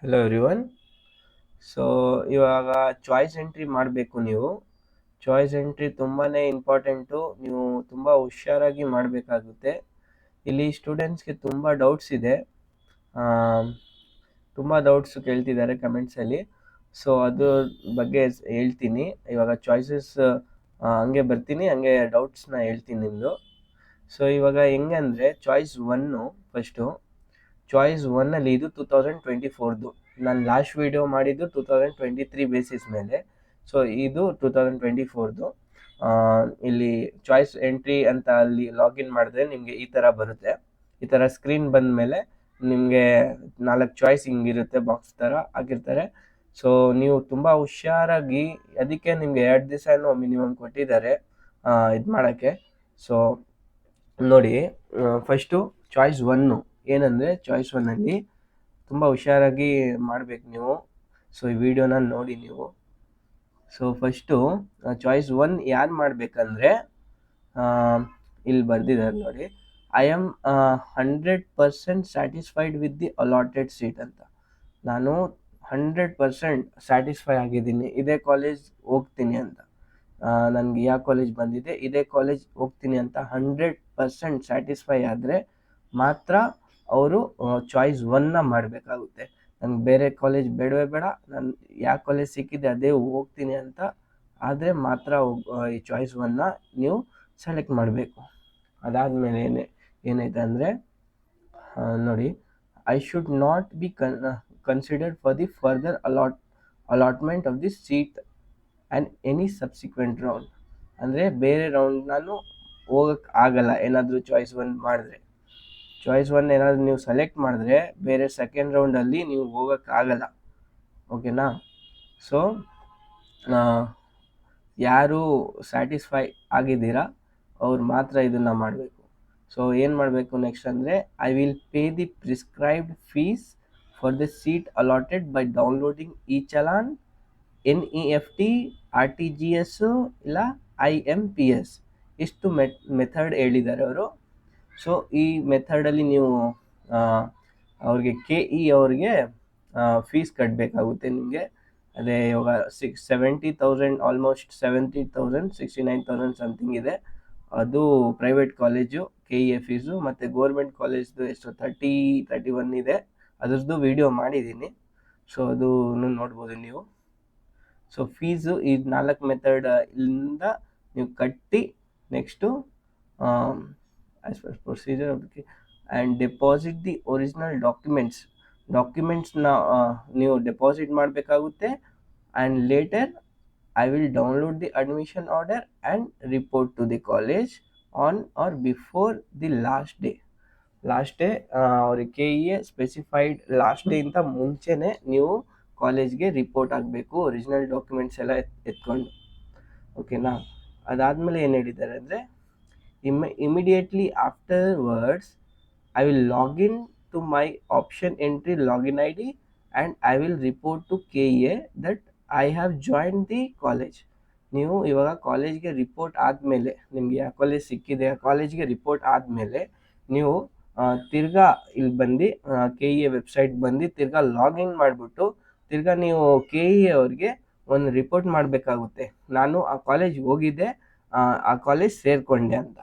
Hello everyone. So ಇವಾಗ choice entry ಮಾಡಬೇಕು ನೀವು. ಚಾಯ್ಸ್ ಎಂಟ್ರಿ ತುಂಬಾ ಇಂಪಾರ್ಟೆಂಟು. ನೀವು ತುಂಬ ಹುಷಾರಾಗಿ ಮಾಡಬೇಕಾಗುತ್ತೆ. ಇಲ್ಲಿ ಸ್ಟೂಡೆಂಟ್ಸ್ಗೆ ತುಂಬ ಡೌಟ್ಸ್ ಇದೆ. ತುಂಬ ಡೌಟ್ಸ್ ಕೇಳ್ತಿದ್ದಾರೆ ಕಮೆಂಟ್ಸಲ್ಲಿ. ಸೊ ಅದ್ರ ಬಗ್ಗೆ ಹೇಳ್ತೀನಿ. ಇವಾಗ ಚಾಯ್ಸಸ್ ಹಂಗೆ ಬರ್ತೀನಿ, ಹಂಗೆ ಡೌಟ್ಸ್ನ ಹೇಳ್ತೀನಿ ನಿಮ್ಮದು. ಸೊ ಇವಾಗ ಹೆಂಗಂದರೆ ಚಾಯ್ಸ್ ಒನ್ನು ಫಸ್ಟು. ಚಾಯ್ಸ್ ಒನ್ನಲ್ಲಿ ಇದು 2024ದು. ನಾನು ಲಾಸ್ಟ್ ವೀಡಿಯೋ ಮಾಡಿದ್ದು 2023 ಬೇಸಿಸ್ ಮೇಲೆ. ಸೊ ಇದು 2024ದು. ಇಲ್ಲಿ ಚಾಯ್ಸ್ ಎಂಟ್ರಿ ಅಂತ ಅಲ್ಲಿ ಲಾಗಿನ್ ಮಾಡಿದ್ರೆ ನಿಮಗೆ ಈ ಥರ ಬರುತ್ತೆ. ಈ ಥರ ಸ್ಕ್ರೀನ್ ಬಂದ ಮೇಲೆ ನಿಮಗೆ 4 ಚಾಯ್ಸ್ ಹಿಂಗಿರುತ್ತೆ, ಬಾಕ್ಸ್ ಥರ ಹಾಕಿರ್ತಾರೆ. ಸೊ ನೀವು ತುಂಬ ಹುಷಾರಾಗಿ, ಅದಕ್ಕೆ ನಿಮಗೆ 2 ದಿವಸನೂ ಮಿನಿಮಮ್ ಕೊಟ್ಟಿದ್ದಾರೆ ಇದು ಮಾಡೋಕ್ಕೆ. ಸೊ ನೋಡಿ, ಫಸ್ಟು ಚಾಯ್ಸ್ ಒನ್ನು ಏನಂದರೆ, ಚಾಯ್ಸ್ ಒನ್ನಲ್ಲಿ ತುಂಬ ಹುಷಾರಾಗಿ ಮಾಡಬೇಕು ನೀವು. ಸೊ ಈ ವಿಡಿಯೋನ ನೋಡಿ ನೀವು. ಸೊ ಫಸ್ಟು ಚಾಯ್ಸ್ ಒನ್ ಯಾರು ಮಾಡಬೇಕಂದ್ರೆ, ಇಲ್ಲಿ ಬರ್ದಿದ್ದಾರೆ ನೋಡಿ, I am 100% satisfied with the allotted seat ಅಂತ. ನಾನು 100% ಸ್ಯಾಟಿಸ್ಫೈ ಆಗಿದ್ದೀನಿ, ಇದೇ ಕಾಲೇಜ್ ಹೋಗ್ತೀನಿ ಅಂತ. ನನಗೆ ಯಾವ ಕಾಲೇಜ್ ಬಂದಿದೆ ಇದೇ ಕಾಲೇಜ್ ಹೋಗ್ತೀನಿ ಅಂತ 100% ಸ್ಯಾಟಿಸ್ಫೈ ಆದರೆ ಮಾತ್ರ ಅವರು ಚಾಯ್ಸ್ ಒನ್ನ ಮಾಡಬೇಕಾಗುತ್ತೆ. ನನಗೆ ಬೇರೆ ಕಾಲೇಜ್ ಬೇಡವೇ ಬೇಡ, ನಾನು ಯಾವ ಕಾಲೇಜ್ ಸಿಕ್ಕಿದೆ ಅದೇ ಹೋಗ್ತೀನಿ ಅಂತ ಆದರೆ ಮಾತ್ರ ಈ ಚಾಯ್ಸ್ ಒನ್ನ ನೀವು ಸೆಲೆಕ್ಟ್ ಮಾಡಬೇಕು. ಅದಾದಮೇಲೆ ಏನೈತೆ ಅಂದರೆ, ನೋಡಿ, I should not be considered for the further allotment of the seat and any subsequent round. ಅಂದರೆ ಬೇರೆ ರೌಂಡ್ ನಾನು ಹೋಗೋಕ್ಕೆ ಆಗಲ್ಲ ಏನಾದರೂ ಚಾಯ್ಸ್ ಒನ್ ಮಾಡಿದ್ರೆ. ಚಾಯ್ಸ್ ಒನ್ ಏನಾದರೂ ನೀವು ಸೆಲೆಕ್ಟ್ ಮಾಡಿದ್ರೆ ಬೇರೆ ಸೆಕೆಂಡ್ ರೌಂಡಲ್ಲಿ ನೀವು ಹೋಗೋಕ್ಕಾಗಲ್ಲ. ಓಕೆನಾ? ಸೊ ಯಾರು ಸ್ಯಾಟಿಸ್ಫೈ ಆಗಿದ್ದೀರಾ ಅವ್ರು ಮಾತ್ರ ಇದನ್ನು ಮಾಡಬೇಕು. ಸೊ ಏನು ಮಾಡಬೇಕು ನೆಕ್ಸ್ಟ್ ಅಂದರೆ, I will pay the prescribed fees for the seat allotted by downloading E challan, NEFT, RTGS ಇಲ್ಲ IMPS. ಇಷ್ಟು ಮೆಥಡ್ ಹೇಳಿದ್ದಾರೆ ಅವರು. ಸೊ ಈ ಮೆಥಡಲ್ಲಿ ನೀವು ಅವ್ರಿಗೆ KE ಅವ್ರಿಗೆ ಫೀಸ್ ಕಟ್ಟಬೇಕಾಗುತ್ತೆ ನಿಮಗೆ. ಅದೇ ಇವಾಗ 70,000, ಆಲ್ಮೋಸ್ಟ್ 70,000, 69,000 ಸಮಥಿಂಗ್ ಇದೆ. ಅದು ಪ್ರೈವೇಟ್ ಕಾಲೇಜು KE ಫೀಸು. ಮತ್ತು ಗೋರ್ಮೆಂಟ್ ಕಾಲೇಜ್ದು ಎಷ್ಟು 31 ಇದೆ. ಅದ್ರದ್ದು ವಿಡಿಯೋ ಮಾಡಿದ್ದೀನಿ. ಸೊ ಅದು ನೋಡ್ಬೋದು ನೀವು. ಸೊ ಫೀಸು ಈ 4 ಮೆಥಡ್ ಇಂದ ನೀವು ಕಟ್ಟಿ next as per procedure and deposit the original ಡಾಕ್ಯುಮೆಂಟ್ಸ್ನ ನೀವು ಡೆಪಾಸಿಟ್ ಮಾಡಬೇಕಾಗುತ್ತೆ. And later I will download the admission order and report to the college on or before the last day. ಅವ್ರಿಗೆ KE specified last day ಇಂತ ಮುಂಚೆನೇ ನೀವು ಕಾಲೇಜ್ಗೆ report ಆಗಬೇಕು, original documents ಎಲ್ಲ ಎತ್ಕೊಂಡು. ಓಕೆನಾ? ಅದಾದಮೇಲೆ ಏನು ಹೇಳಿದ್ದಾರೆ ಅಂದರೆ, immediately afterwards I will login to my option entry login ID and I will report to KE that I have join the college. ನೀವು ಇವಾಗ ಕಾಲೇಜ್ಗೆ ರಿಪೋರ್ಟ್ ಆದಮೇಲೆ, ನಿಮಗೆ ಯಾವ ಕಾಲೇಜ್ ಸಿಕ್ಕಿದೆ ಆ ಕಾಲೇಜ್ಗೆ ರಿಪೋರ್ಟ್ ಆದಮೇಲೆ ನೀವು ತಿರ್ಗಾ ಇಲ್ಲಿ ಬಂದು KE ವೆಬ್ಸೈಟ್ ಬಂದು ತಿರ್ಗಾ ಲಾಗಿನ್ ಮಾಡಿಬಿಟ್ಟು ತಿರ್ಗಾ ನೀವು KE ಅವ್ರಿಗೆ ಒಂದು ರಿಪೋರ್ಟ್ ಮಾಡಬೇಕಾಗುತ್ತೆ, ನಾನು ಆ ಕಾಲೇಜ್ ಹೋಗಿದ್ದೆ, ಆ ಕಾಲೇಜ್ ಸೇರಿಕೊಂಡೆ ಅಂತ.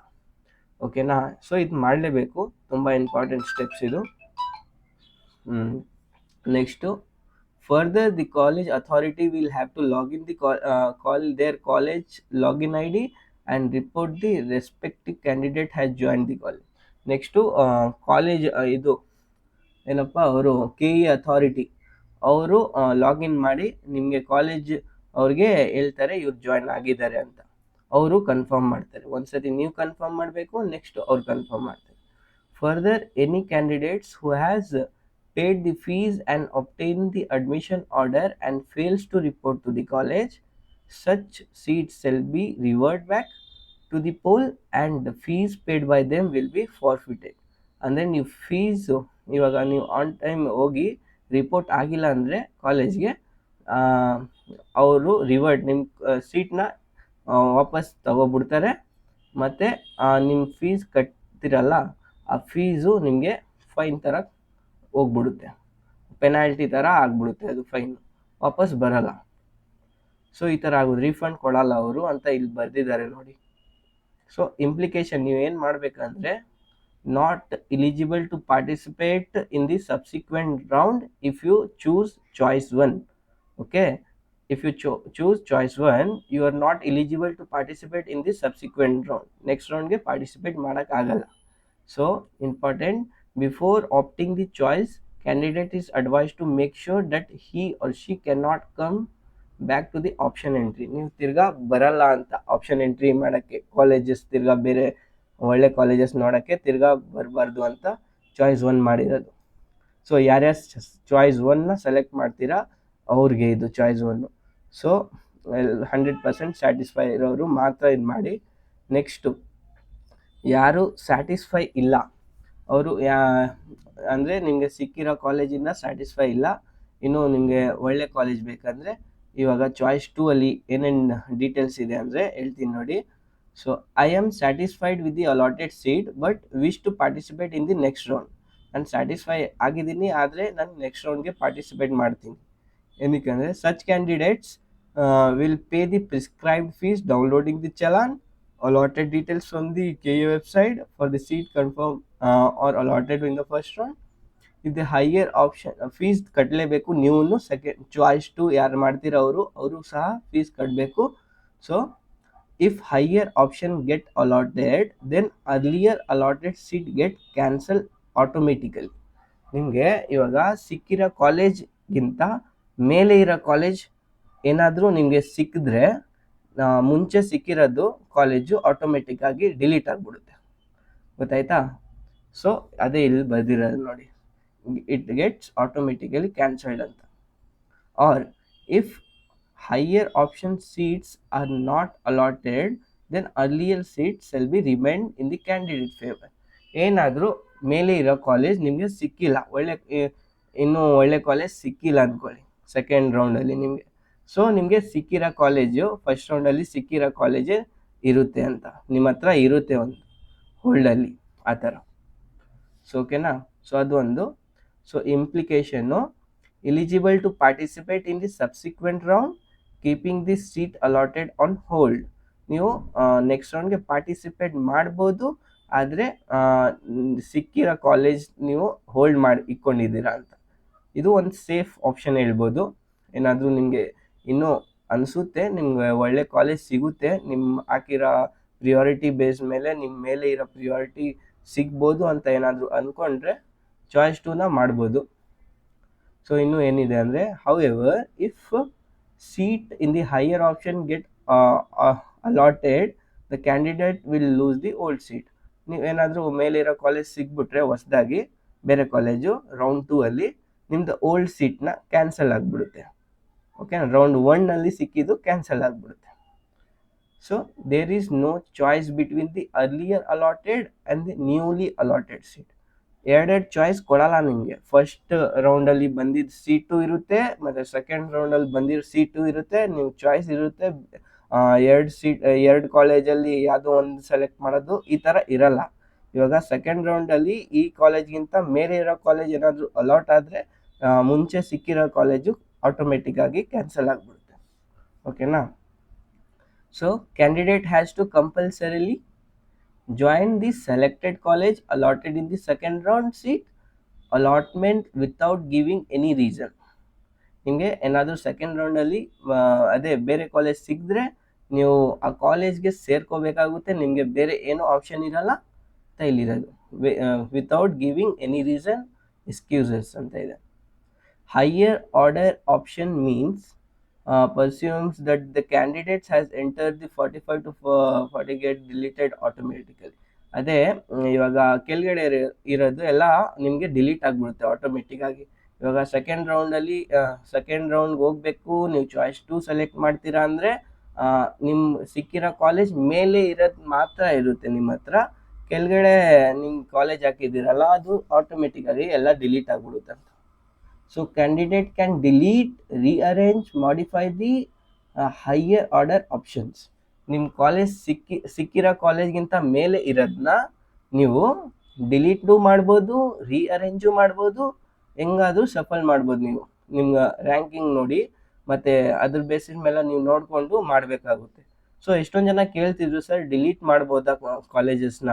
ಓಕೆನಾ? ಸೊ ಇದು ಮಾಡಲೇಬೇಕು, ತುಂಬ ಇಂಪಾರ್ಟೆಂಟ್ ಸ್ಟೆಪ್ಸ್ ಇದು. Next, further the college authority will have to login the their college login ID and report the respective candidate has join the college. Next college ಇದು ಏನಪ್ಪ, ಅವರು KE ಅಥಾರಿಟಿ ಅವರು ಲಾಗಿನ್ ಮಾಡಿ ನಿಮಗೆ ಕಾಲೇಜ್ ಅವ್ರಿಗೆ ಹೇಳ್ತಾರೆ ಇವ್ರು ಜಾಯಿನ್ ಆಗಿದ್ದಾರೆ ಅಂತ. ಅವರು ಕನ್ಫರ್ಮ್ ಮಾಡ್ತಾರೆ. ಒಂದ್ಸತಿ ನೀವು ಕನ್ಫರ್ಮ್ ಮಾಡಬೇಕು, ನೆಕ್ಸ್ಟ್ ಅವ್ರು ಕನ್ಫರ್ಮ್ ಮಾಡ್ತಾರೆ. Further any candidates who has paid the fees and obtained the admission order and fails to report to the college, such seats shall be reverted back to the pool and the fees paid by them will be forfeited. ಅಂದರೆ ನೀವು fees ಇವಾಗ ನೀವು on time ಹೋಗಿ report ಆಗಿಲ್ಲ ಅಂದರೆ ಕಾಲೇಜ್ಗೆ ಅವರು ನಿಮ್ಮ ಸೀಟ್ನ ವಾಪಸ್ ತಗೊಬಿಡ್ತಾರೆ. ಮತ್ತು ನಿಮ್ಮ ಫೀಸ್ ಕಟ್ತಿರಲ್ಲ, ಆ ಫೀಸು ನಿಮಗೆ ಫೈನ್ ಥರ ಹೋಗ್ಬಿಡುತ್ತೆ, ಪೆನಾಲ್ಟಿ ಥರ ಆಗ್ಬಿಡುತ್ತೆ, ಅದು ಫೈನ್ ವಾಪಸ್ ಬರಲ್ಲ. ಸೊ ಈ ಥರ ಆಗೋದು, ರೀಫಂಡ್ ಕೊಡಲ್ಲ ಅವರು ಅಂತ ಇಲ್ಲಿ ಬರೆದಿದ್ದಾರೆ ನೋಡಿ. ಸೊ ಇಂಪ್ಲಿಕೇಶನ್ ನೀವೇನು ಮಾಡಬೇಕಂದ್ರೆ, not eligible to participate in the subsequent round if you choose choice 1. Okay, if you choose choice 1, you are not eligible to participate in the subsequent round. Next round ge participate madak agalla. So important, before opting the choice, candidate is advised to make sure that he or she cannot come back to the option entry. ನೀವು ತಿರ್ಗಾ ಬರಲ್ಲ ಅಂತ option entry ಮಾಡೋಕ್ಕೆ, colleges ತಿರ್ಗಾ ಬೇರೆ ಒಳ್ಳೆ colleges ನೋಡೋಕ್ಕೆ ತಿರ್ಗಾ ಬರಬಾರ್ದು ಅಂತ ಚಾಯ್ಸ್ 1 ಮಾಡಿರೋದು. ಸೊ ಯಾರ್ಯಾರು ಚಾಯ್ಸ್ 1ನ ಸೆಲೆಕ್ಟ್ ಮಾಡ್ತೀರಾ ಅವ್ರಿಗೆ ಇದು ಚಾಯ್ಸ್ 1. ಸೊ 100% ಸ್ಯಾಟಿಸ್ಫೈ ಇರೋರು ಮಾತ್ರ ಇದು ಮಾಡಿ. ನೆಕ್ಸ್ಟು ಯಾರು ಸ್ಯಾಟಿಸ್ಫೈ ಇಲ್ಲ ಅವರು ಅಂದರೆ ನಿಮಗೆ ಸಿಕ್ಕಿರೋ ಕಾಲೇಜಿಂದ ಸ್ಯಾಟಿಸ್ಫೈ ಇಲ್ಲ, ಇನ್ನು ನಿಮಗೆ ಒಳ್ಳೆ ಕಾಲೇಜ್ ಬೇಕಂದರೆ ಇವಾಗ ಚಾಯ್ಸ್ 2 ಅಲ್ಲಿ ಏನೇನು ಡೀಟೇಲ್ಸ್ ಇದೆ ಅಂದರೆ ಹೇಳ್ತೀನಿ ನೋಡಿ. So I am satisfied with the allotted seat but wish to participate in the next round. ನಾನು ಸ್ಯಾಟಿಸ್ಫೈ ಆಗಿದ್ದೀನಿ, ಆದರೆ ನಾನು ನೆಕ್ಸ್ಟ್ ರೌಂಡ್ಗೆ ಪಾರ್ಟಿಸಿಪೇಟ್ ಮಾಡ್ತೀನಿ. ಏನಕ್ಕೆ such candidates will pay the prescribed fees, downloading the challan, allotted details from the KU website for the seat confirmed or allotted in the first round. If the higher option fees ಕಟ್ಟಲೇಬೇಕು, ನೀವು second choice 2 ಯಾರು ಮಾಡ್ತೀರ ಅವರು ಸಹ fees ಕಟ್ಟಬೇಕು. So if higher option get allotted, then earlier allotted seat get cancelled automatically. ನಿಮಗೆ ಇವಾಗ ಸಿಕ್ಕಿರೋ ಕಾಲೇಜ್ಗಿಂತ ಮೇಲೆ ಇರೋ ಕಾಲೇಜ್ ಏನಾದರೂ ನಿಮಗೆ ಸಿಕ್ಕಿದ್ರೆ ಮುಂಚೆ ಸಿಕ್ಕಿರೋದು ಕಾಲೇಜು ಆಟೋಮೆಟಿಕ್ ಆಗಿ ಡಿಲೀಟ್ ಆಗಿಬಿಡುತ್ತೆ, ಗೊತ್ತಾಯ್ತಾ? ಸೊ ಅದೇ ಇಲ್ಲಿ ಬರ್ದಿರೋದು ನೋಡಿ, ಇಟ್ ಗೆಟ್ಸ್ ಆಟೋಮೆಟಿಕಲಿ ಕ್ಯಾನ್ಸಲ್ಡ್ ಅಂತ. Or if higher option seats are not allotted, then earlier seats shall be remained in the candidate favour. ಏನಾದರೂ ಮೇಲೆ ಇರೋ ಕಾಲೇಜ್ ನಿಮಗೆ ಸಿಕ್ಕಿಲ್ಲ, ಇನ್ನೂ ಒಳ್ಳೆ ಕಾಲೇಜ್ ಸಿಕ್ಕಿಲ್ಲ ಅಂದ್ಕೊಳ್ಳಿ ಸೆಕೆಂಡ್ ರೌಂಡಲ್ಲಿ ನಿಮಗೆ. ಸೊ ನಿಮಗೆ ಸಿಕ್ಕಿರೋ ಕಾಲೇಜು ಫಸ್ಟ್ ರೌಂಡಲ್ಲಿ ಸಿಕ್ಕಿರೋ ಕಾಲೇಜೇ ಇರುತ್ತೆ ಅಂತ ನಿಮ್ಮ ಹತ್ರ ಇರುತ್ತೆ ಒಂದು ಹೋಲ್ಡಲ್ಲಿ, ಆ ಥರ. ಸೊ ಓಕೆನಾ? ಸೊ ಅದು ಒಂದು. So implication, eligible to participate in the subsequent round keeping the seat allotted on hold. ನೀವು ನೆಕ್ಸ್ಟ್ ರೌಂಡ್ಗೆ ಪಾರ್ಟಿಸಿಪೇಟ್ ಮಾಡ್ಬೋದು, ಆದರೆ ಸಿಕ್ಕಿರೋ ಕಾಲೇಜ್ ನೀವು ಹೋಲ್ಡ್ ಮಾಡಿ ಇಟ್ಕೊಂಡಿದ್ದೀರಾ ಅಂತ. ಇದು ಒಂದು ಸೇಫ್ ಆಪ್ಷನ್ ಹೇಳ್ಬೋದು. ಏನಾದರೂ ನಿಮಗೆ ಇನ್ನೂ ಅನಿಸುತ್ತೆ ನಿಮ್ಗೆ ಒಳ್ಳೆ ಕಾಲೇಜ್ ಸಿಗುತ್ತೆ, ನಿಮ್ಮ ಹಾಕಿರೋ ಪ್ರಿಯಾರಿಟಿ ಬೇಸ್ ಮೇಲೆ ನಿಮ್ಮ ಮೇಲೆ ಇರೋ ಪ್ರಿಯಾರಿಟಿ ಸಿಗ್ಬೋದು ಅಂತ ಏನಾದರೂ ಅಂದ್ಕೊಂಡ್ರೆ ಚಾಯ್ಸ್ 2ನ ಮಾಡ್ಬೋದು. ಸೊ ಇನ್ನೂ ಏನಿದೆ ಅಂದರೆ, how ever if seat in the higher option get allotted, the candidate will lose the old seat. ನೀವೇನಾದರೂ ಮೇಲಿರೋ ಕಾಲೇಜ್ ಸಿಗ್ಬಿಟ್ರೆ ಹೊಸದಾಗಿ ಬೇರೆ ಕಾಲೇಜು ರೌಂಡ್ 2 ಅಲ್ಲಿ ನಿಮ್ದು ಓಲ್ಡ್ ಸೀಟ್ನ ಕ್ಯಾನ್ಸಲ್ ಆಗಿಬಿಡುತ್ತೆ. ಓಕೆ, ರೌಂಡ್ 1ನಲ್ಲಿ ಸಿಕ್ಕಿದ್ದು ಕ್ಯಾನ್ಸಲ್ ಆಗಿಬಿಡುತ್ತೆ. So there is no choice between the earlier allotted and the newly allotted seat. ಎರಡೆರಡು ಚಾಯ್ಸ್ ಕೊಡಲ್ಲ ನಿಮಗೆ. ಫಸ್ಟ್ ರೌಂಡಲ್ಲಿ ಬಂದಿದ್ದ ಸೀಟು ಇರುತ್ತೆ, ಮತ್ತು ಸೆಕೆಂಡ್ ರೌಂಡಲ್ಲಿ ಬಂದಿರೋ ಸೀಟು ಇರುತ್ತೆ. ನೀವು ಚಾಯ್ಸ್ ಇರುತ್ತೆ, ಎರಡು ಕಾಲೇಜಲ್ಲಿ ಯಾವುದೋ ಒಂದು ಸೆಲೆಕ್ಟ್ ಮಾಡೋದು, ಈ ಥರ ಇರಲ್ಲ. ಇವಾಗ ಸೆಕೆಂಡ್ ರೌಂಡಲ್ಲಿ ಈ ಕಾಲೇಜ್ಗಿಂತ ಮೇಲೆ ಇರೋ ಕಾಲೇಜ್ ಏನಾದರೂ ಅಲಾಟ್ ಆದರೆ ಮುಂಚೆ ಸಿಕ್ಕಿರೋ ಕಾಲೇಜು ಆಟೋಮೆಟಿಕ್ ಆಗಿ ಕ್ಯಾನ್ಸಲ್ ಆಗಿಬಿಡುತ್ತೆ. ಓಕೆನಾ? So candidate has to compulsorily join the selected college allotted in the second round seat allotment without giving any reason. ನಿಮಗೆ ಏನಾದರೂ ಸೆಕೆಂಡ್ ರೌಂಡಲ್ಲಿ ಅದೇ ಬೇರೆ ಕಾಲೇಜ್ ಸಿಕ್ಕಿದ್ರೆ ನೀವು ಆ ಕಾಲೇಜ್ಗೆ ಸೇರ್ಕೋಬೇಕಾಗುತ್ತೆ, ನಿಮಗೆ ಬೇರೆ ಏನೂ ಆಪ್ಷನ್ ಇರಲ್ಲ ಅಂತ ಇಲ್ಲಿರೋದು. Without giving any reason, excuses ಅಂತ ಇದೆ. Higher order option means pursues that the candidates has entered the 45 to 40 get deleted automatically. ಅದೇ ಇವಾಗ ಕೆಳಗಡೆ ಇರೋದು ಎಲ್ಲ ನಿಮಗೆ ಡಿಲೀಟ್ ಆಗಿಬಿಡುತ್ತೆ ಆಟೋಮೆಟಿಕ್ ಆಗಿ. ಇವಾಗ ಸೆಕೆಂಡ್ ರೌಂಡ್ಗೆ ಹೋಗಬೇಕು, ನೀವು ಚಾಯ್ಸ್ 2 ಸೆಲೆಕ್ಟ್ ಮಾಡ್ತೀರಾ ಅಂದರೆ ನಿಮ್ಮ ಸಿಕ್ಕಿರೋ ಕಾಲೇಜ್ ಮೇಲೆ ಇರೋದು ಮಾತ್ರ ಇರುತ್ತೆ ನಿಮ್ಮ ಹತ್ರ. ಕೆಳಗಡೆ ನಿಮ್ಮ ಕಾಲೇಜ್ ಹಾಕಿದ್ದೀರಲ್ಲ ಅದು ಆಟೋಮೆಟಿಕ್ ಆಗಿ ಎಲ್ಲ ಡಿಲೀಟ್ ಆಗಿಬಿಡುತ್ತೆ ಅಂತ. So candidate can delete, rearrange, modify the higher order options. ನಿಮ್ಮ ಕಾಲೇಜ್ ಸಿಕ್ಕಿರೋ ಕಾಲೇಜ್ಗಿಂತ ಮೇಲೆ ಇರೋದನ್ನ ನೀವು ಡಿಲೀಟು ಮಾಡ್ಬೋದು, ರೀಅರೇಂಜು ಮಾಡ್ಬೋದು, ಹೆಂಗಾದರೂ ಶಫಲ್ ಮಾಡ್ಬೋದು ನೀವು. ನಿಮ್ಗೆ ರ್ಯಾಂಕಿಂಗ್ ನೋಡಿ ಮತ್ತು ಅದ್ರ ಬೇಸಿಸ್ ಮೇಲೆ ನೀವು ನೋಡಿಕೊಂಡು ಮಾಡಬೇಕಾಗುತ್ತೆ. ಸೊ ಎಷ್ಟೊಂದು ಜನ ಕೇಳ್ತಿದ್ರು, ಸರ್ ಡಿಲೀಟ್ ಮಾಡ್ಬೋದಾ ಕಾಲೇಜಸ್ನ?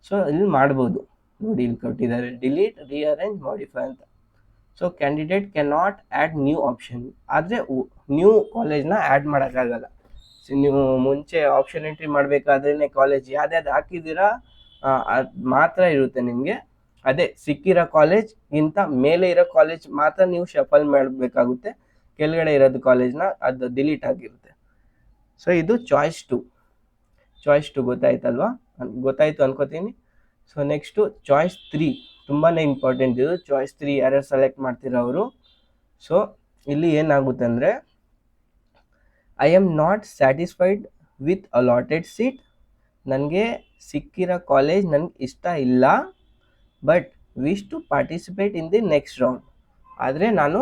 ಸೊ ಇಲ್ಲಿ ಮಾಡ್ಬೋದು. ನೋಡಿ ಇಲ್ಲಿ ಕೊಟ್ಟಿದ್ದಾರೆ, ಡಿಲೀಟ್, ರೀಅರೇಂಜ್, ಮಾಡಿಫೈ ಅಂತ. So candidate can not add new option. ಆದರೆ ನ್ಯೂ ಕಾಲೇಜ್ನ ಆ್ಯಡ್ ಮಾಡೋಕ್ಕಾಗಲ್ಲ. ಸೊ ನೀವು ಮುಂಚೆ ಆಪ್ಷನ್ ಎಂಟ್ರಿ ಮಾಡಬೇಕಾದ್ರೇ ಕಾಲೇಜ್ ಯಾವ್ದು ಹಾಕಿದ್ದೀರಾ ಅದು ಮಾತ್ರ ಇರುತ್ತೆ ನಿಮಗೆ. ಅದೇ ಸಿಕ್ಕಿರೋ ಕಾಲೇಜ್ಗಿಂತ ಮೇಲೆ ಇರೋ ಕಾಲೇಜ್ ಮಾತ್ರ ನೀವು ಶಫಲ್ ಮಾಡಬೇಕಾಗುತ್ತೆ. ಕೆಳಗಡೆ ಇರೋದು ಕಾಲೇಜ್ನ ಅದು ಡಿಲೀಟ್ ಆಗಿರುತ್ತೆ. ಸೊ ಇದು ಚಾಯ್ಸ್ 2 ಗೊತ್ತಾಯ್ತಲ್ವಾ? ಗೊತ್ತಾಯ್ತು ಅನ್ಕೋತೀನಿ. ಸೊ ನೆಕ್ಸ್ಟು ಚಾಯ್ಸ್ 3, ತುಂಬಾ ಇಂಪಾರ್ಟೆಂಟ್ ಇದು. ಚಾಯ್ಸ್ 3 ಯಾರ್ಯಾರು ಸೆಲೆಕ್ಟ್ ಮಾಡ್ತೀರ ಅವರು. ಸೊ ಇಲ್ಲಿ ಏನಾಗುತ್ತೆ ಅಂದರೆ, I am not satisfied with allotted seat. ನನಗೆ ಸಿಕ್ಕಿರೋ ಕಾಲೇಜ್ ನನಗೆ ಇಷ್ಟ ಇಲ್ಲ, but wish to participate in the next round. ಆದರೆ ನಾನು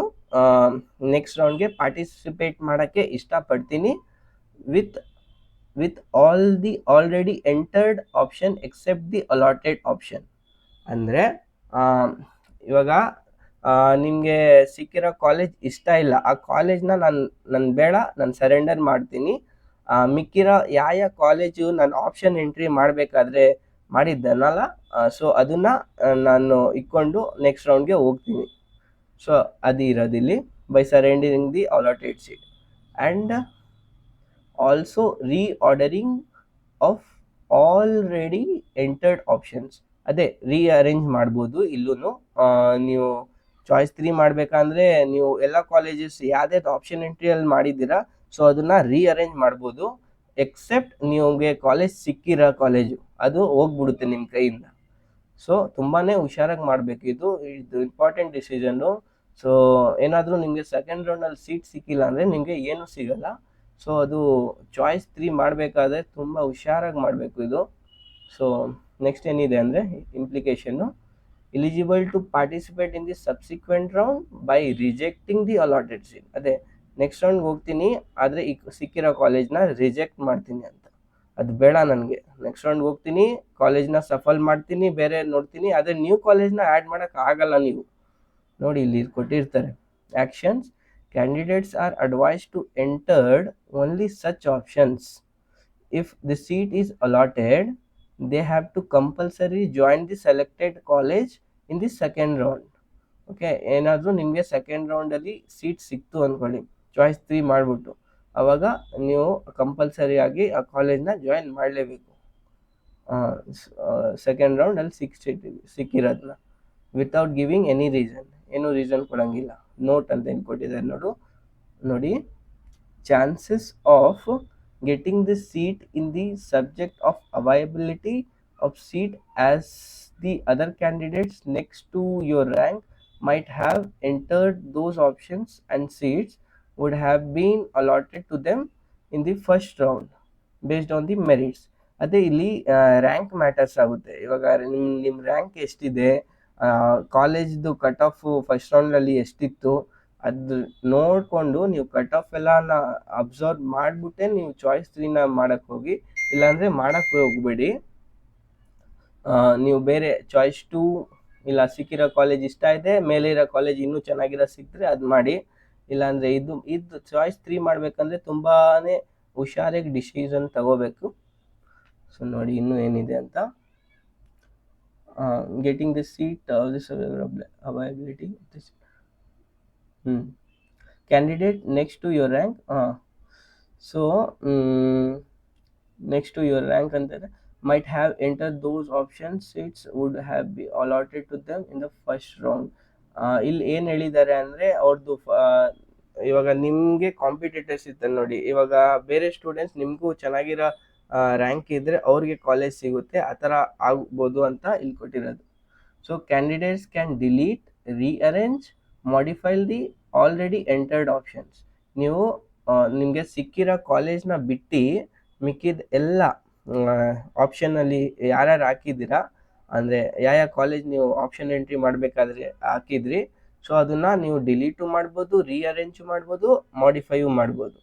ನೆಕ್ಸ್ಟ್ ರೌಂಡ್ಗೆ ಪಾರ್ಟಿಸಿಪೇಟ್ ಮಾಡೋಕ್ಕೆ ಇಷ್ಟಪಡ್ತೀನಿ with all the already entered option except the allotted option. ಅಂದರೆ ಇವಾಗ ನಿಮಗೆ ಸಿಕ್ಕಿರೋ ಕಾಲೇಜ್ ಇಷ್ಟ ಇಲ್ಲ, ಆ ಕಾಲೇಜ್ನ ನಾನು ಬೇಡ, ನಾನು ಸರೆಂಡರ್ ಮಾಡ್ತೀನಿ. ಮಿಕ್ಕಿರೋ ಯಾವ ಕಾಲೇಜು ನಾನು ಆಪ್ಷನ್ ಎಂಟ್ರಿ ಮಾಡಬೇಕಾದ್ರೆ ಮಾಡಿದ್ದನಲ್ಲ, ಸೊ ಅದನ್ನು ನಾನು ಇಟ್ಕೊಂಡು ನೆಕ್ಸ್ಟ್ ರೌಂಡ್ಗೆ ಹೋಗ್ತೀನಿ. ಸೊ ಅದು ಇರೋದಿಲ್ಲಿ, by surrendering the allotted seat and also reordering of already entered options. ಅದೇ ರೀಅರೇಂಜ್ ಮಾಡ್ಬೋದು ಇಲ್ಲೂ. ನೀವು ಚಾಯ್ಸ್ 3 ಮಾಡಬೇಕಂದ್ರೆ ನೀವು ಎಲ್ಲ ಕಾಲೇಜಸ್ ಯಾವ್ದು ಆಪ್ಷನ್ ಎಂಟ್ರಿಯಲ್ಲಿ ಮಾಡಿದ್ದೀರಾ, ಸೊ ಅದನ್ನು ರೀಅರೇಂಜ್ ಮಾಡ್ಬೋದು. ಎಕ್ಸೆಪ್ಟ್ ನಿಮಗೆ ಕಾಲೇಜ್ ಸಿಕ್ಕಿರೋ ಕಾಲೇಜು ಅದು ಹೋಗ್ಬಿಡುತ್ತೆ ನಿಮ್ಮ ಕೈಯಿಂದ. ಸೊ ತುಂಬಾ ಹುಷಾರಾಗಿ ಮಾಡಬೇಕು, ಇದು ಇಂಪಾರ್ಟೆಂಟ್ ಡಿಸಿಷನ್ನು. ಸೊ ಏನಾದರೂ ನಿಮಗೆ ಸೆಕೆಂಡ್ ರೌಂಡಲ್ಲಿ ಸೀಟ್ ಸಿಕ್ಕಿಲ್ಲ ಅಂದರೆ ನಿಮಗೆ ಏನೂ ಸಿಗಲ್ಲ. ಸೊ ಅದು ಚಾಯ್ಸ್ 3 ಮಾಡಬೇಕಾದ್ರೆ ತುಂಬ ಹುಷಾರಾಗಿ ಮಾಡಬೇಕು ಇದು. ಸೊ ನೆಕ್ಸ್ಟ್ ಏನಿದೆ ಅಂದರೆ implication, eligible to participate in the subsequent round by rejecting the allotted seat. ಅದೇ ನೆಕ್ಸ್ಟ್ ರೌಂಡ್ಗೆ ಹೋಗ್ತೀನಿ, ಆದರೆ ಈ ಸಿಕ್ಕಿರೋ ಕಾಲೇಜ್ನ ರಿಜೆಕ್ಟ್ ಮಾಡ್ತೀನಿ ಅಂತ, ಅದು ಬೇಡ ನನಗೆ. ನೆಕ್ಸ್ಟ್ ರೌಂಡ್ಗೆ ಹೋಗ್ತೀನಿ, ಕಾಲೇಜ್ನ ಸಫಲ್ ಮಾಡ್ತೀನಿ, ಬೇರೆ ನೋಡ್ತೀನಿ, ಆದರೆ ನ್ಯೂ ಕಾಲೇಜ್ನ ಆ್ಯಡ್ ಮಾಡೋಕ್ಕಾಗಲ್ಲ ನೀವು. ನೋಡಿ ಇಲ್ಲಿ ಕೊಟ್ಟಿರ್ತಾರೆ actions. Candidates are advised to enter only such options. If the seat is allotted, they have to compulsory join the selected college in the second round. Okay, ಏನಾದರೂ ನಿಮಗೆ ಸೆಕೆಂಡ್ ರೌಂಡಲ್ಲಿ ಸೀಟ್ ಸಿಕ್ತು ಅಂದ್ಕೊಳ್ಳಿ, choice 3 ಮಾಡಿಬಿಟ್ಟು, ಆವಾಗ ನೀವು ಕಂಪಲ್ಸರಿ ಆಗಿ ಆ ಕಾಲೇಜ್ನ ಜಾಯಿನ್ ಮಾಡಲೇಬೇಕು. ಸೆಕೆಂಡ್ ರೌಂಡಲ್ಲಿ ಸಿಕ್ಕಿರೋದನ್ನ ವಿತೌಟ್ ಗಿವಿಂಗ್ ಎನಿ ರೀಸನ್, ಏನೂ ರೀಸನ್ ಕೊಡೋಂಗಿಲ್ಲ. ನೋಟ್ ಅಂತ ಏನು ಕೊಟ್ಟಿದ್ದಾರೆ ನೋಡಿ, chances of getting the seat in the subject of availability of seat as the other candidates next to your rank might have entered those options and seats would have been allotted to them in the first round based on the merits. ಅದೇ ಇಲ್ಲಿ rank matters ಆಗುತ್ತೆ. ಇವಾಗ ನಿಮ್ಮ rank ಎಷ್ಟಿದೆ, ಕಾಲೇಜ್ದು cut off first ರೌಂಡಲ್ಲಿ ಎಷ್ಟಿತ್ತು, ಅದು ನೋಡಿಕೊಂಡು ನೀವು ಕಟ್ ಆಫ್ ಎಲ್ಲನ ಅಬ್ಸರ್ವ್ ಮಾಡಿಬಿಟ್ಟೆ ನೀವು ಚಾಯ್ಸ್ 3ನ ಮಾಡೋಕ್ಕೆ ಹೋಗಿ, ಇಲ್ಲಾಂದರೆ ಮಾಡೋಕ್ಕೆ ಹೋಗಬೇಡಿ. ನೀವು ಬೇರೆ ಚಾಯ್ಸ್ 2 ಇಲ್ಲ ಸಿಕ್ಕಿರೋ ಕಾಲೇಜ್ ಇಷ್ಟ ಇದೆ, ಮೇಲೆ ಇರೋ ಕಾಲೇಜ್ ಇನ್ನೂ ಚೆನ್ನಾಗಿರೋ ಸಿಕ್ಕಿದ್ರೆ ಅದು ಮಾಡಿ. ಇಲ್ಲಾಂದರೆ ಇದು ಚಾಯ್ಸ್ 3 ಮಾಡಬೇಕಂದ್ರೆ ತುಂಬಾ ಹುಷಾರಾಗಿ ಡಿಸಿಷನ್ ತಗೋಬೇಕು. ಸೊ ನೋಡಿ ಇನ್ನೂ ಏನಿದೆ ಅಂತ, getting the seat availability candidate next to your rank. So next to your rank ಅಂತಾರೆ, might have entered those options, seats would have been allotted to them in the first round. ಇಲ್ಲಿ ಏನು ಹೇಳಿದ್ದಾರೆ ಅಂದರೆ ಅವ್ರದ್ದು ಇವಾಗ ನಿಮಗೆ ಕಾಂಪಿಟೇಟರ್ಸ್ ಇರ್ತಾರೆ ನೋಡಿ, ಇವಾಗ ಬೇರೆ ಸ್ಟೂಡೆಂಟ್ಸ್ ನಿಮಗೂ ಚೆನ್ನಾಗಿರೋ ರ್ಯಾಂಕ್ ಇದ್ದರೆ ಅವ್ರಿಗೆ ಕಾಲೇಜ್ ಸಿಗುತ್ತೆ, ಆ ಥರ ಆಗ್ಬೋದು ಅಂತ ಇಲ್ಲಿ ಕೊಟ್ಟಿರೋದು. So candidates can delete, rearrange, modify the already entered options. ನೀವು ನಿಮಗೆ ಸಿಕ್ಕಿರೋ ಕಾಲೇಜ್ನ ಬಿಟ್ಟು ಮಿಕ್ಕಿದ ಎಲ್ಲ ಆಪ್ಷನಲ್ಲಿ ಯಾರ್ಯಾರು ಹಾಕಿದ್ದೀರಾ, ಅಂದರೆ ಯಾವ ಕಾಲೇಜ್ ನೀವು ಆಪ್ಷನ್ ಎಂಟ್ರಿ ಮಾಡಬೇಕಾದ್ರೆ ಹಾಕಿದ್ರಿ, ಸೊ ಅದನ್ನು ನೀವು ಡಿಲೀಟು ಮಾಡ್ಬೋದು, ರೀಅರೇಂಜು ಮಾಡ್ಬೋದು, ಮಾಡಿಫೈಯು ಮಾಡ್ಬೋದು.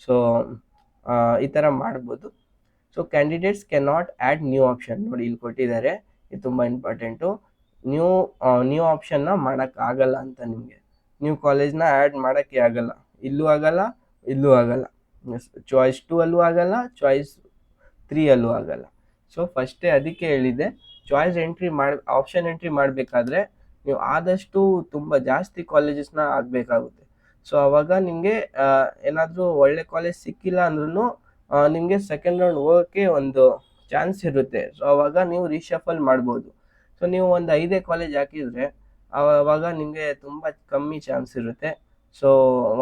ಸೊ ಈ ಥರ ಮಾಡ್ಬೋದು. So candidates can not add new option. ನೋಡಿ ಇಲ್ಲಿ ಕೊಟ್ಟಿದ್ದಾರೆ, ಇದು ತುಂಬ ಇಂಪಾರ್ಟೆಂಟು. ನ್ಯೂ ನ್ಯೂ ಆಪ್ಷನ್ನ ಮಾಡೋಕ್ಕಾಗಲ್ಲ ಅಂತ ನಿಮಗೆ. ನ್ಯೂ ಕಾಲೇಜ್ನ ಆ್ಯಡ್ ಮಾಡೋಕ್ಕೆ ಆಗಲ್ಲ, ಇಲ್ಲೂ ಆಗಲ್ಲ, ಇಲ್ಲೂ ಆಗಲ್ಲ. ಚಾಯ್ಸ್ 2 ಅಲ್ಲೂ ಆಗಲ್ಲ, ಚಾಯ್ಸ್ 3 ಅಲ್ಲೂ ಆಗಲ್ಲ. ಸೊ ಫಸ್ಟೇ ಅದಕ್ಕೆ ಹೇಳಿದ್ದೆ, ಚಾಯ್ಸ್ ಎಂಟ್ರಿ ಆಪ್ಷನ್ ಎಂಟ್ರಿ ಮಾಡಬೇಕಾದ್ರೆ ನೀವು ಆದಷ್ಟು ತುಂಬ ಜಾಸ್ತಿ ಕಾಲೇಜಸ್ನ ಆಗಬೇಕಾಗುತ್ತೆ. ಸೊ ಅವಾಗ ನಿಮಗೆ ಏನಾದರೂ ಒಳ್ಳೆ ಕಾಲೇಜ್ ಸಿಕ್ಕಿಲ್ಲ ಅಂದ್ರೂ ನಿಮಗೆ ಸೆಕೆಂಡ್ ರೌಂಡ್ ಹೋಗೋಕ್ಕೆ ಒಂದು ಚಾನ್ಸ್ ಇರುತ್ತೆ. ಸೊ ಅವಾಗ ನೀವು ರೀಶಫಲ್ ಮಾಡ್ಬೋದು. ಸೊ ನೀವು ಒಂದು 5 ಕಾಲೇಜ್ ಹಾಕಿದರೆ ಆವಾಗ ನಿಮಗೆ ತುಂಬ ಕಮ್ಮಿ ಚಾನ್ಸ್ ಇರುತ್ತೆ. ಸೊ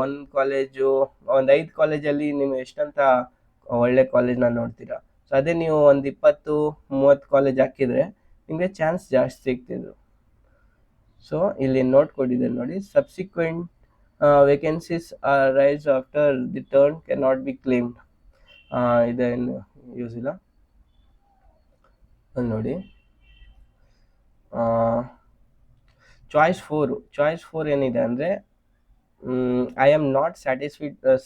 ಒಂದು 5 ಕಾಲೇಜಲ್ಲಿ ನೀವು ಎಷ್ಟಂತ ಒಳ್ಳೆ ಕಾಲೇಜ್ನ ನೋಡ್ತೀರಾ. ಸೊ ಅದೇ ನೀವು ಒಂದು 20-30 ಕಾಲೇಜ್ ಹಾಕಿದರೆ ನಿಮಗೆ ಚಾನ್ಸ್ ಜಾಸ್ತಿ ಸಿಗ್ತಿದ್ರು. ಸೊ ಇಲ್ಲಿ ನೋಟ್ ಕೊಟ್ಟಿದ್ದಾರೆ ನೋಡಿ, subsequent vacancies rise after the turn can not be claimed. ಇದೇನು ಯೂಸ್ ಇಲ್ಲ ನೋಡಿ. ಚಾಯ್ಸ್ 4 ಏನಿದೆ ಅಂದರೆ, I am not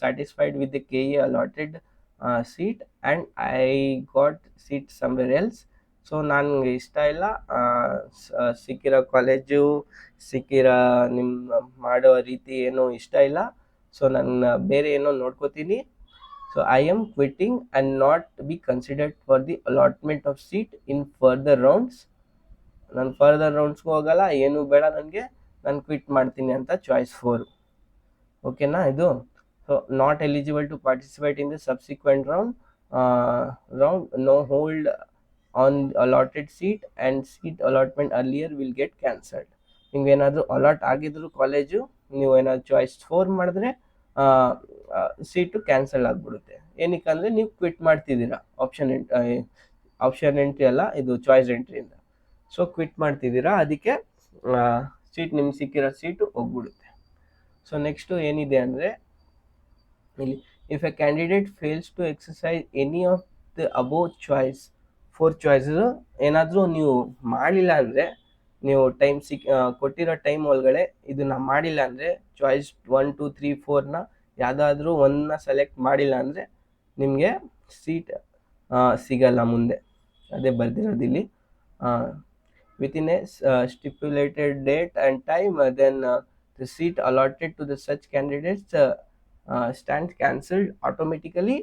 satisfied with the KE allotted seat and I got seat somewhere else. So ನನಗೆ ಇಷ್ಟ ಇಲ್ಲ ಸಿಕ್ಕಿರೋ ಕಾಲೇಜು, ಸಿಕ್ಕಿರೋ ನಿಮ್ಮ ಮಾಡೋ ರೀತಿ ಏನೂ ಇಷ್ಟ ಇಲ್ಲ. ಸೊ ನಾನು ಬೇರೆ ಏನೋ ನೋಡ್ಕೋತೀನಿ. So I am quitting and not be considered for the allotment of seat in further rounds. ನಾನು ಫರ್ದರ್ ರೌಂಡ್ಸ್ಗೂ ಹೋಗಲ್ಲ, ಏನೂ ಬೇಡ ನನಗೆ, ನಾನು ಕ್ವಿಟ್ ಮಾಡ್ತೀನಿ ಅಂತ ಚಾಯ್ಸ್ 4. ಓಕೆನಾ ಇದು. So not eligible to participate in the subsequent round, no hold on allotted seat and seat allotment earlier will get cancelled. ನಿಮ್ಗೆ ಏನಾದರೂ ಅಲಾಟ್ ಆಗಿದ್ರು ಕಾಲೇಜು, ನೀವು ಏನಾದ್ರು ಚಾಯ್ಸ್ 4 ಮಾಡಿದ್ರೆ ಸೀಟು ಕ್ಯಾನ್ಸಲ್ ಆಗಿಬಿಡುತ್ತೆ. ಏನಕ್ಕೆ ಅಂದರೆ ನೀವು ಕ್ವಿಟ್ ಮಾಡ್ತಿದ್ದೀರಾ ಆಪ್ಷನ್ ಎಂಟ್ರಿ ಅಲ್ಲ, ಇದು ಚಾಯ್ಸ್ ಎಂಟ್ರಿಯಿಂದ. ಸೊ ಕ್ವಿಟ್ ಮಾಡ್ತಿದ್ದೀರಾ, ಅದಕ್ಕೆ ಸೀಟ್ ನಿಮ್ಗೆ ಸಿಕ್ಕಿರೋ ಸೀಟು ಹೋಗ್ಬಿಡುತ್ತೆ. ಸೊ ನೆಕ್ಸ್ಟು ಏನಿದೆ ಅಂದರೆ ಇಲ್ಲಿ, if a candidate fails to exercise any of the above choice 4 choice ಏನಾದರೂ ನೀವು ಮಾಡಿಲ್ಲ ಅಂದರೆ, ನೀವು ಕೊಟ್ಟಿರೋ ಟೈಮ್ ಒಳಗಡೆ ಇದನ್ನು ಮಾಡಿಲ್ಲ ಅಂದರೆ, ಚಾಯ್ಸ್ 1, 2, 3, 4ನ ಯಾವುದಾದ್ರೂ ಒಂದನ್ನ ಸೆಲೆಕ್ಟ್ ಮಾಡಿಲ್ಲ ಅಂದರೆ ನಿಮಗೆ ಸೀಟ್ ಸಿಗಲ್ಲ ಮುಂದೆ. ಅದೇ ಬರ್ದಿರೋದಿಲ್ಲಿ, within a stipulated date and time, then the seat allotted to the such candidates stands cancelled automatically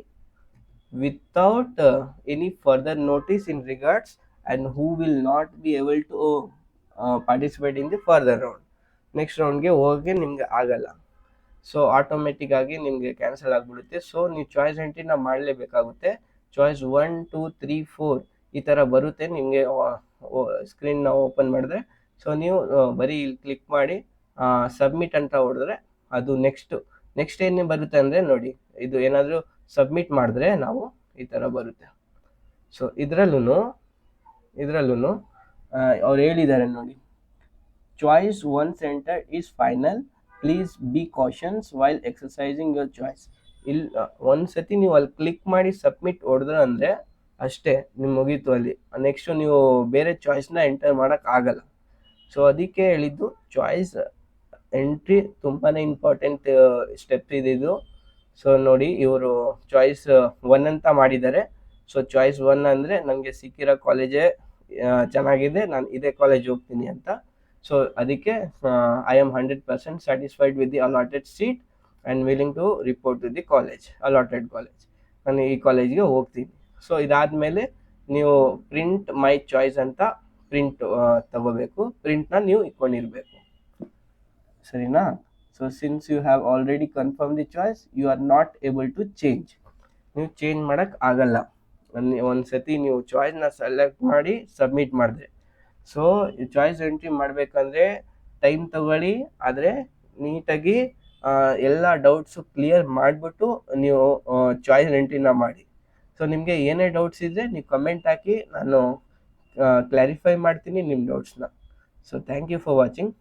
without any further notice in regards, and who will not be able to participate in the further round. Next ರೌಂಡ್ಗೆ ಹೋಗೋಕ್ಕೆ ನಿಮಗೆ ಆಗಲ್ಲ. So automatic ಆಗಿ ನಿಮಗೆ cancel ಆಗಿಬಿಡುತ್ತೆ. So ನೀವು choice ಎಂಟ್ರಿನ ಮಾಡಲೇಬೇಕಾಗುತ್ತೆ. Choice 1, 2, 3, 4 ಈ ಥರ ಬರುತ್ತೆ ನಿಮಗೆ ಸ್ಕ್ರೀನ್ನ ಓಪನ್ ಮಾಡಿದ್ರೆ. ಸೊ ನೀವು ಬರೀ ಇಲ್ಲಿ ಕ್ಲಿಕ್ ಮಾಡಿ ಸಬ್ಮಿಟ್ ಅಂತ ಹೊಡೆದ್ರೆ ಅದು ನೆಕ್ಸ್ಟ್ ಏನೇ ಬರುತ್ತೆ ಅಂದರೆ ನೋಡಿ, ಇದು ಏನಾದರೂ ಸಬ್ಮಿಟ್ ಮಾಡಿದ್ರೆ ನಾವು ಈ ಥರ ಬರುತ್ತೆ. ಸೊ ಇದರಲ್ಲೂ ಅವ್ರು ಹೇಳಿದ್ದಾರೆ ನೋಡಿ, choice 1 centre is final, please be cautious while exercising your choice. ಇಲ್ಲಿ ಒಂದು ಸತಿ ನೀವು ಅಲ್ಲಿ ಕ್ಲಿಕ್ ಮಾಡಿ ಸಬ್ಮಿಟ್ ಹೊಡೆದ್ರೆ ಅಂದರೆ ಅಷ್ಟೇ, ನಿಮ್ಗೆ ಮುಗೀತು ಅಲ್ಲಿ. ನೆಕ್ಸ್ಟು ನೀವು ಬೇರೆ ಚಾಯ್ಸ್ನ ಎಂಟರ್ ಮಾಡೋಕ್ಕಾಗಲ್ಲ. ಸೊ ಅದಕ್ಕೆ ಹೇಳಿದ್ದು, ಚಾಯ್ಸ್ ಎಂಟ್ರಿ ತುಂಬಾ ಇಂಪಾರ್ಟೆಂಟ್ ಸ್ಟೆಪ್ ಇದು. ಸೊ ನೋಡಿ, ಇವರು ಚಾಯ್ಸ್ 1 ಅಂತ ಮಾಡಿದ್ದಾರೆ. ಸೊ ಚಾಯ್ಸ್ 1 ಅಂದರೆ ನನಗೆ ಸಿಕ್ಕಿರೋ ಕಾಲೇಜೇ ಚೆನ್ನಾಗಿದೆ, ನಾನು ಇದೇ ಕಾಲೇಜ್ ಹೋಗ್ತೀನಿ ಅಂತ. ಸೊ ಅದಕ್ಕೆ I am 100% satisfied with the allotted seat and willing to report to the college, allotted college, ನಾನು ಈ ಕಾಲೇಜ್ಗೆ ಹೋಗ್ತೀನಿ. ಸೊ ಇದಾದಮೇಲೆ ನೀವು ಪ್ರಿಂಟ್ ಮೈ ಚಾಯ್ಸ್ ಅಂತ ಪ್ರಿಂಟ್ ತಗೋಬೇಕು. ಪ್ರಿಂಟ್ನ ನೀವು ಇಟ್ಕೊಂಡಿರಬೇಕು, ಸರಿನಾ. So since you have already confirm the choice, you are not able to change. ನೀವು ಚೇಂಜ್ ಮಾಡೋಕ್ಕೆ ಆಗಲ್ಲ. ಒಂದು ಸತಿ ನೀವು ಚಾಯ್ಸ್ನ ಸೆಲೆಕ್ಟ್ ಮಾಡಿ ಸಬ್ಮಿಟ್ ಮಾಡಿದ್ರೆ. ಸೊ ಚಾಯ್ಸ್ ಎಂಟ್ರಿ ಮಾಡಬೇಕಂದ್ರೆ ಟೈಮ್ ತಗೊಳ್ಳಿ, ಆದರೆ ನೀಟಾಗಿ ಎಲ್ಲ ಡೌಟ್ಸು ಕ್ಲಿಯರ್ ಮಾಡಿಬಿಟ್ಟು ನೀವು ಚಾಯ್ಸ್ ಎಂಟ್ರಿನ ಮಾಡಿ. ಸೊ ನಿಮಗೆ ಏನೇ ಡೌಟ್ಸ್ ಇದ್ದರೆ ನೀವು ಕಮೆಂಟ್ ಹಾಕಿ, ನಾನು ಕ್ಲಾರಿಫೈ ಮಾಡ್ತೀನಿ ನಿಮ್ಮ ಡೌಟ್ಸ್ನ. So thank you for watching.